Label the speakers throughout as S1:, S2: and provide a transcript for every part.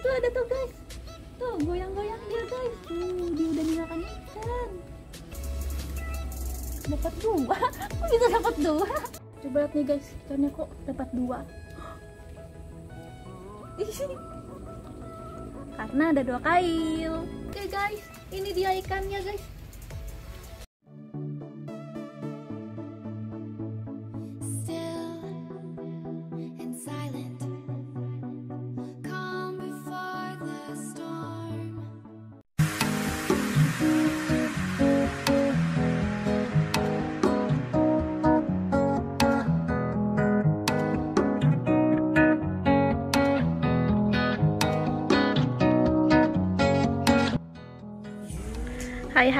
S1: Tuh ada tuh guys. Tuh goyang-goyang dia guys. Tuh dia udah nyalakan ikan. Dapat 2. Kok bisa dapat 2? Coba lihat nih guys, ikannya kok dapat 2. Karena ada 2 kail. Oke guys, ini dia ikannya guys.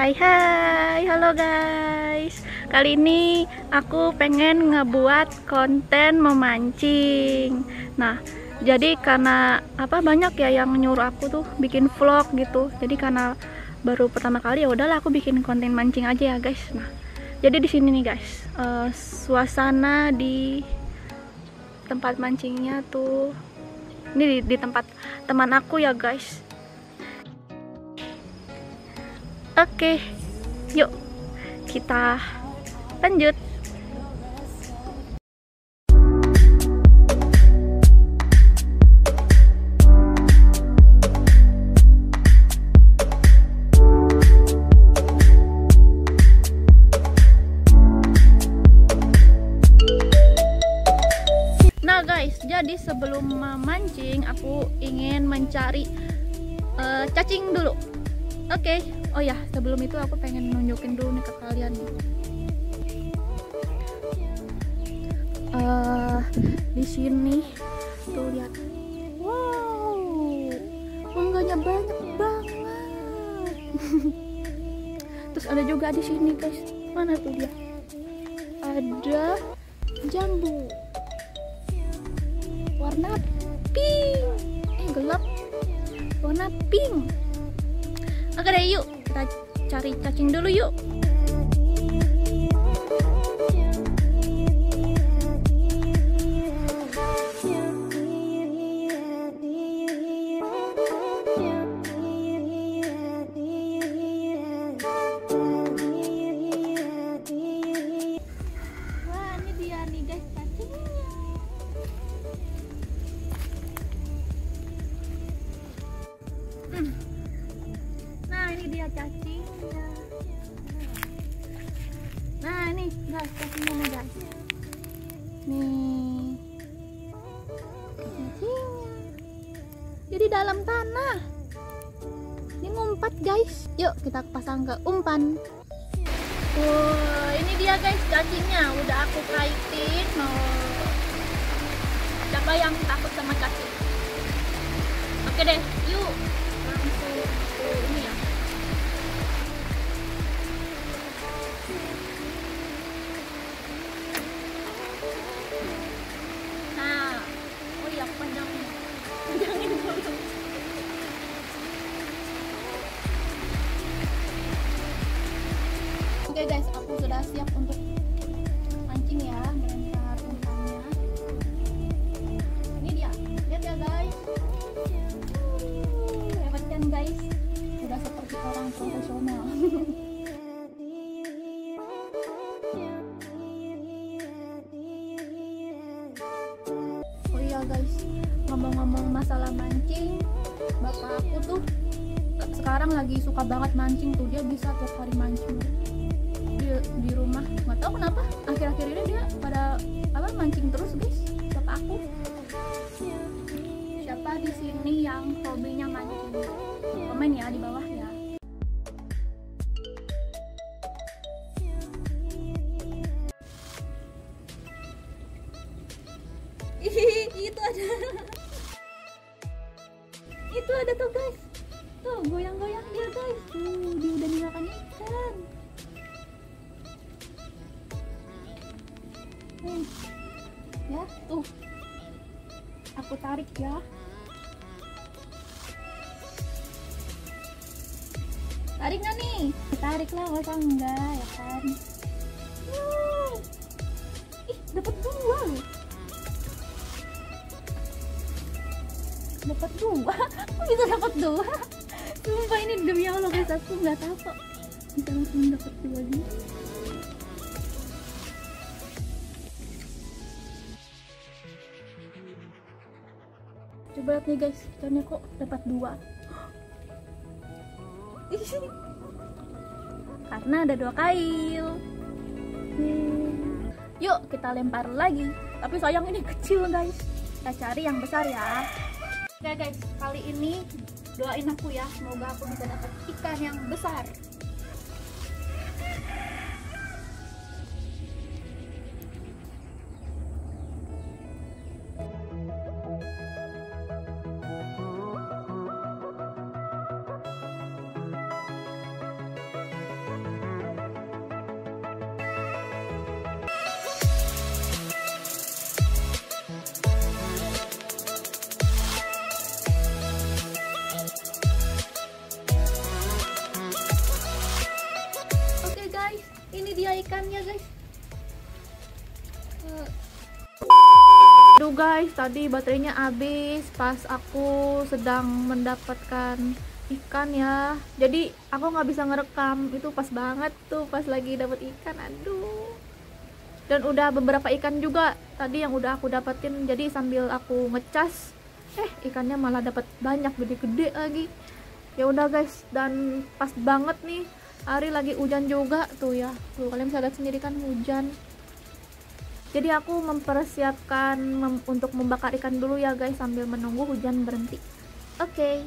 S1: Hai, halo guys. Kali ini aku pengen ngebuat konten memancing. Nah, jadi karena banyak ya yang nyuruh aku tuh bikin vlog gitu. Jadi karena baru pertama kali ya udahlah aku bikin konten mancing aja ya guys. Nah, jadi di sini nih guys, suasana di tempat mancingnya tuh. Ini di tempat teman aku ya guys. Oke, yuk kita lanjut. Nah guys, jadi sebelum memancing aku ingin mencari cacing dulu. Oke. Oh ya, sebelum itu aku pengen nunjukin dulu nih ke kalian nih. Di sini tuh lihat. Wow, mangganya banyak banget. Terus ada juga di sini guys. Mana tuh dia? Ada jambu. Warna pink. Gelap. Warna pink. Oke deh, yuk kita cari cacing dulu yuk. Wah, ini dia nih guys cacingnya. Nah, ini dia cacingnya. Nah, ini guys cacingnya nih guys. Nih cacingnya. Jadi dalam tanah. Ini ngumpat guys. Yuk kita pasang ke umpan. Wah, ini dia guys cacingnya. Udah aku kaitin. Siapa yang takut sama cacing? Oke deh, yuk langsung ini ya. Nah, oh iya panjangin dulu. Oke guys, aku sudah siap untuk mancing ya, melempar umpannya. Ini dia, lihat ya guys. Hebat kan guys, sudah seperti orang profesional. Oh iya guys, ngomong-ngomong masalah mancing, bapak aku tuh sekarang lagi suka banget mancing tuh. Dia bisa tiap hari mancing di rumah. Nggak tahu kenapa akhir-akhir ini dia pada mancing terus guys. Bapak aku. Siapa di sini yang hobinya mancing? Komen ya di bawah ya. Itu ada tuh guys. Tuh goyang-goyang dia guys. Tuh dia udah nyalakan ikan. Ya tuh. Aku tarik ya. Tarik nggak nih? Tarik lah, masa enggak ya kan? Ih, dapat 2 loh. dapat 2. Aku bisa dapat 2. Sumpah ini demi Allah guys, aku nggak tahu kok bisa langsung dapat 2 gitu. Coba lihat nih guys, ikannya kok dapat 2. Karena ada 2 kail. Yuk kita lempar lagi. Tapi sayang ini kecil guys. Kita cari yang besar ya. Oke guys, kali ini doain aku ya, semoga aku bisa dapat ikan yang besar. Ini dia ikannya guys. Aduh guys, tadi baterainya habis pas aku sedang mendapatkan ikan ya. Jadi aku nggak bisa ngerekam, itu pas banget tuh pas lagi dapat ikan. Aduh. Dan udah beberapa ikan juga tadi yang udah aku dapetin. Jadi sambil aku ngecas, ikannya malah dapat banyak, gede-gede lagi. Ya udah guys, dan pas banget nih. Hari lagi hujan juga tuh ya. Tuh kalian bisa lihat sendiri kan hujan. Jadi aku mempersiapkan untuk membakar ikan dulu ya guys sambil menunggu hujan berhenti. Oke.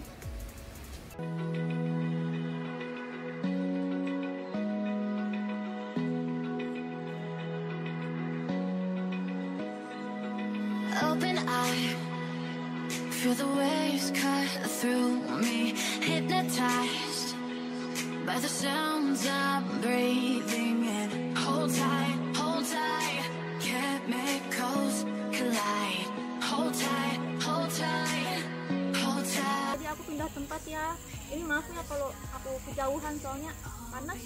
S2: Open eye, feel the waves cut through me, hypnotized by the sounds I'm breathing in. Hold tight, chemicals collide. Hold tight, hold tight, hold tight.
S1: Jadi aku pindah tempat ya. Ini maaf ya kalau aku kejauhan soalnya panas.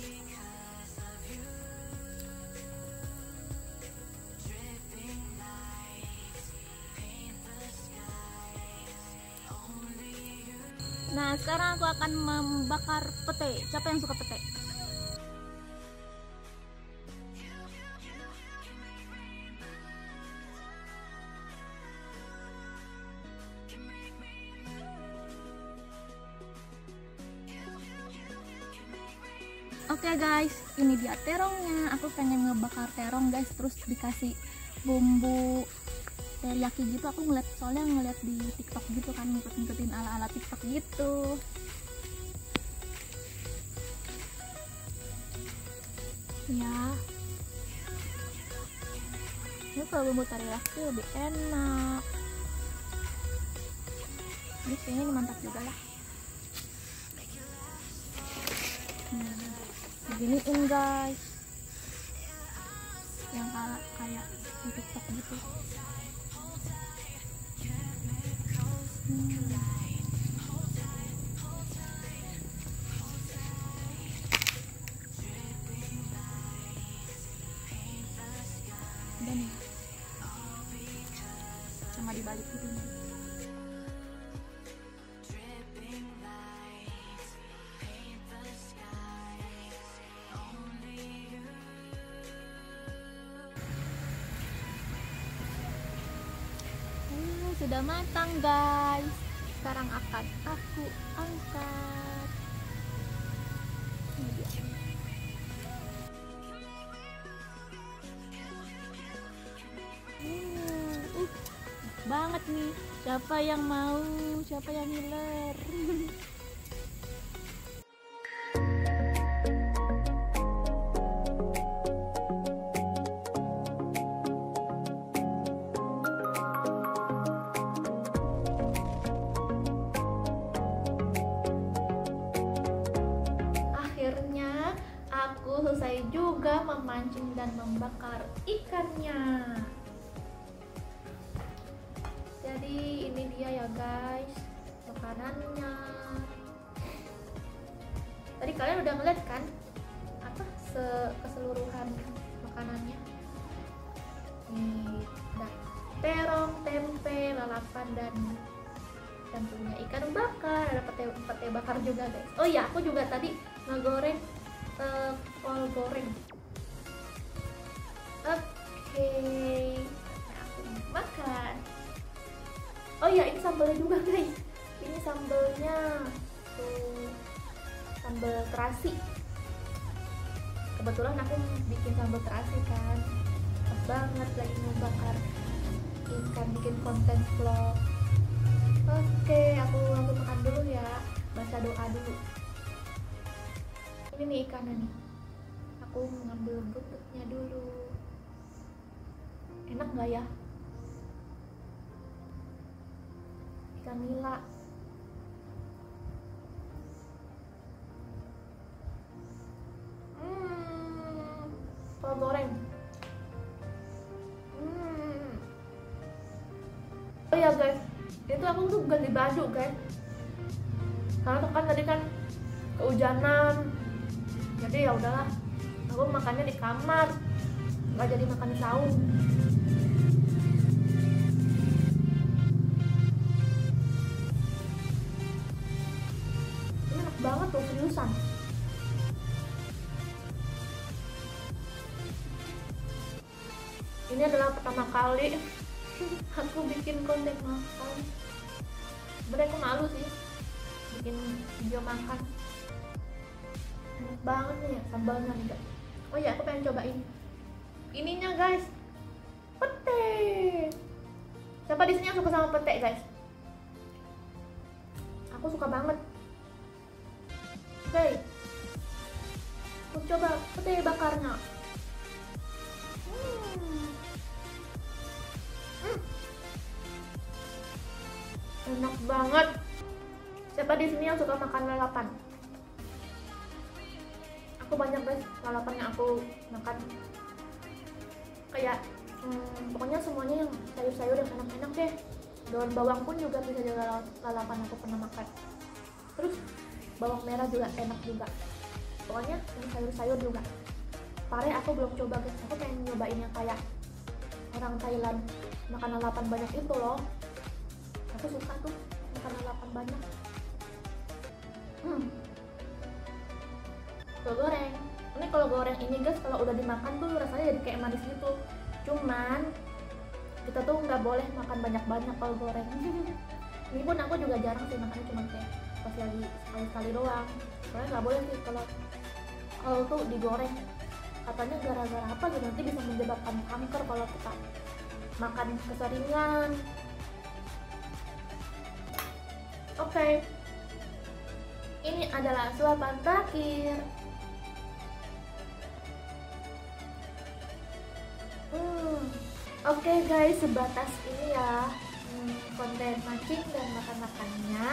S1: Nah, sekarang aku akan membakar pete. Siapa yang suka pete? Oke guys, ini dia terongnya. Aku pengen ngebakar terong guys, terus dikasih bumbu teriyaki gitu. Aku soalnya ngeliat di TikTok gitu kan, ngikutin ala-ala TikTok gitu. Ya. Ini kalau bumbu teriyaki lebih enak. Ini kayaknya ini mantap juga lah. Beginiin guys. Yang kayak di TikTok gitu. Dan sama dibalik gitu nih. Sudah matang guys. Sekarang akan aku angkat. Ini dia. Banget nih. Siapa yang mau? Siapa yang ngiler? Akhirnya aku selesai juga memancing dan membakar ikannya. Jadi ini dia ya guys makanannya. Tadi kalian udah ngeliat kan apa keseluruhan makanannya. Nih ada terong, tempe, lalapan dan dan punya ikan bakar, ada pete bakar juga guys. Oh iya, aku juga tadi ngegoreng kol goreng. Oke, nah, aku makan. Oh iya, ini sambelnya juga guys. Ini sambelnya tuh sambal terasi. Kebetulan aku bikin sambal terasi kan, pas banget lagi mau bakar ikan, bikin konten vlog. Oke, aku makan dulu ya, baca doa dulu. Ini nih ikannya nih, aku ngambil bututnya dulu. Enak nggak ya? Ikan nila. Kol goreng. Oh ya guys, itu aku tuh ganti baju guys, karena kan tadi kan kehujanan, jadi ya udahlah, aku makannya di kamar, nggak jadi makan di saung. Ini enak banget tuh, seriusan. Ini adalah pertama kali aku bikin konten makan. Sebenernya aku malu sih bikin video makan. Enak banget nih ya sambalnya nih guys. Oh ya, aku pengen cobain ininya guys, pete. Siapa di sini yang suka sama pete guys? Aku suka banget. Oke, aku coba pete bakarnya. Enak banget. Siapa di sini yang suka makan lalapan? Aku banyak guys lalapan yang aku makan. Kayak pokoknya semuanya yang sayur-sayur yang enak-enak deh. Daun bawang pun juga bisa jadi lalapan, aku pernah makan. Terus bawang merah juga enak juga. Pokoknya yang sayur-sayur juga. Pare aku belum coba guys. Aku pengen nyobain yang kayak orang Thailand makan lalapan banyak itu loh. Aku suka tuh makan lalapan banyak. Kol goreng. Ini kalau goreng ini guys, kalau udah dimakan tuh rasanya jadi kayak manis gitu. Cuman kita tuh nggak boleh makan banyak-banyak kalau goreng. Ini pun aku juga jarang sih makannya, cuma kayak pas lagi sekali-sekali doang. Soalnya nggak boleh sih kalau tuh digoreng. Katanya gara-gara apa gitu, nanti bisa menyebabkan kanker kalau kita makan keseringan. Oke, ini adalah suapan terakhir. Oke guys, sebatas ini ya konten mancing dan makan-makannya.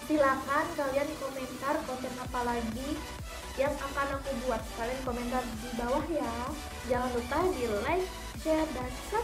S1: Silakan kalian komentar konten apa lagi yang akan aku buat. Kalian komentar di bawah ya. Jangan lupa di like, share, dan subscribe.